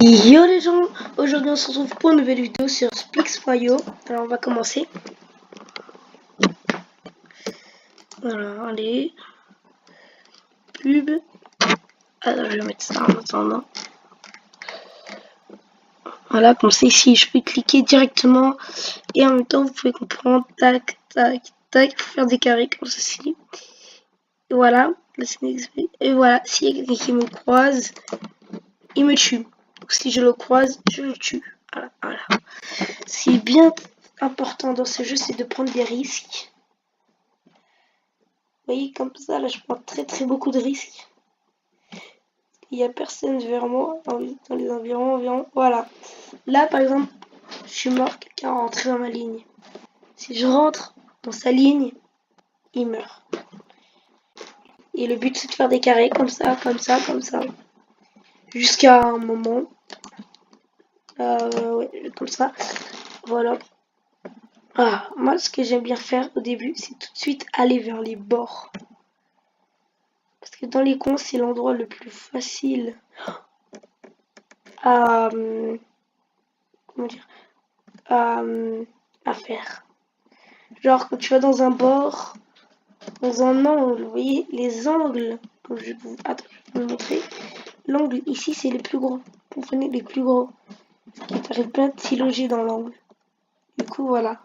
Yo les gens, aujourd'hui on se retrouve pour une nouvelle vidéo sur Spix.io. Alors on va commencer. Voilà, allez. Pub. Alors je vais mettre ça en attendant. Voilà, comme ça ici je peux cliquer directement. Et en même temps vous pouvez comprendre. Tac, tac, tac. Pour faire des carrés comme ceci. Et voilà. Et voilà, s'il y a quelqu'un qui me croise, il me tue. Donc, si je le croise, je le tue. Voilà, voilà. Ce qui est bien important dans ce jeu, c'est de prendre des risques. Vous voyez, comme ça, là, je prends très beaucoup de risques. Il n'y a personne vers moi dans les environs. Voilà. Là, par exemple, je suis mort, quelqu'un est rentré dans ma ligne. Si je rentre dans sa ligne, il meurt. Et le but, c'est de faire des carrés comme ça. Jusqu'à un moment. Ouais, comme ça. Voilà. Ah, moi, ce que j'aime bien faire au début, c'est tout de suite aller vers les bords. Parce que dans les coins, c'est l'endroit le plus facile à, comment dire, à faire. Genre, quand tu vas dans un bord, dans un angle, vous voyez, les angles, attends, je vais vous montrer. L'angle ici, c'est les plus gros. Vous comprenez, les plus gros. T'arrives pas de s'y loger dans l'angle. Du coup, voilà.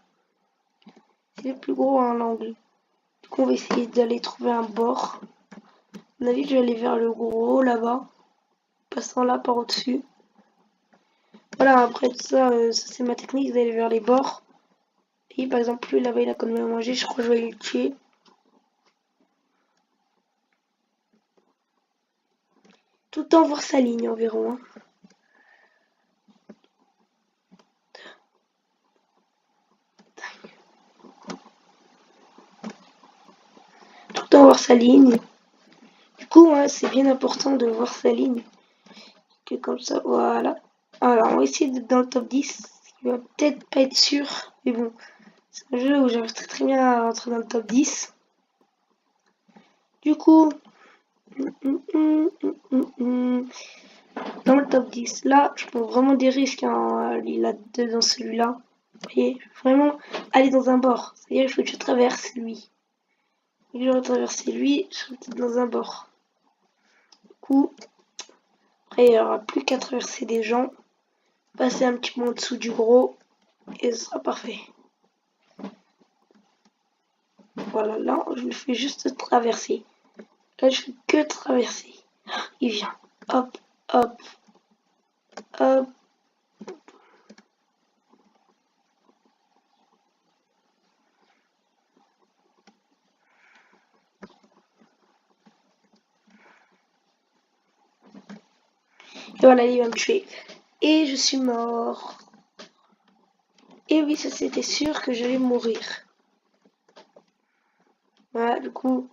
C'est le plus gros à un angle. Du coup, on va essayer d'aller trouver un bord. À mon avis, je vais aller vers le gros, là-bas. Passant là par au-dessus. Voilà, après tout ça, ça c'est ma technique d'aller vers les bords. Et par exemple, lui là-bas, il a quand même à manger, je crois que je vais le tuer. Tout le temps voir sa ligne environ. Hein. Tout le temps voir sa ligne. Du coup, ouais, c'est bien important de voir sa ligne. Que comme ça, voilà. Alors, on va essayer d'être dans le top 10. Ce qui va peut-être pas être sûr. Mais bon, c'est un jeu où j'arrive très bien à rentrer dans le top 10. Du coup, dans le top 10, là, je prends vraiment des risques hein, là-dedans dans celui-là. Vous voyez, vraiment aller dans un bord. C'est-à-dire qu'il faut que je traverse lui. Et que je traverse lui, je suis peut-être dans un bord. Du coup, après, il n'y aura plus qu'à traverser des gens. Passer un petit peu en dessous du gros. Et ce sera parfait. Voilà, là, je le fais juste traverser. Là, je fais que traverser. Il vient. Hop, hop, hop. Et voilà, il va me tuer. Et je suis mort. Et oui, ça c'était sûr que j'allais mourir. Voilà, du coup,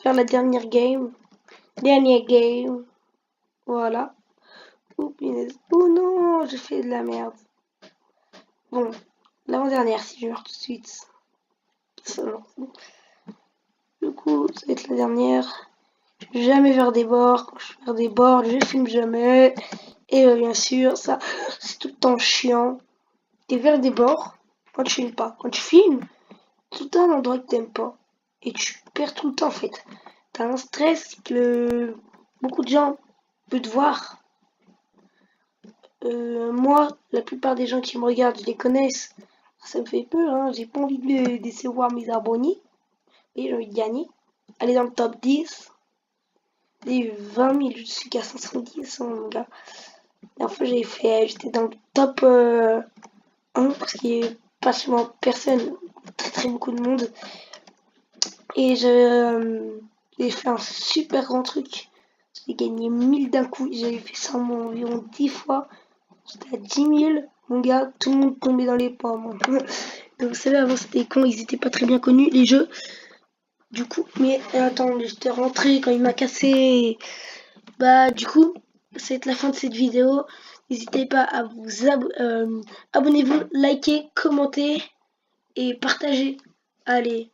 faire la dernière game. Dernière game. Voilà. Oh, punaise. Oh non, j'ai fait de la merde. Bon, l'avant-dernière si je meurs tout de suite. Du coup, ça va être la dernière. Jamais vers des bords. Quand je suis vers des bords, je filme jamais. Et bien sûr, ça, c'est tout le temps chiant. T'es vers des bords quand tu filmes pas. Quand tu filmes, tout le temps un endroit que t'aimes pas. Et tu perds tout le temps en fait. T'as un stress que beaucoup de gens peuvent te voir. Moi, la plupart des gens qui me regardent, je les connaissent. Ça me fait peur, hein. J'ai pas envie de décevoir mes abonnés. Et j'ai envie de gagner. Aller dans le top 10. Des 20 000, je suis qu'à 510, hein, mon gars. Et enfin, j'étais dans le top 1 parce qu'il n'y a pas seulement personne, très beaucoup de monde. Et j'ai fait un super grand truc. J'ai gagné 1000 d'un coup. J'avais fait ça environ 10 fois. J'étais à 10 000. Mon gars, tout le monde tombait dans les pommes. Donc vous savez, avant c'était con, ils étaient pas très bien connus, les jeux. Du coup, mais attends, j'étais rentré quand il m'a cassé. Bah du coup, c'est la fin de cette vidéo. N'hésitez pas à vous abonnez-vous, likez, commentez et partagez. Allez.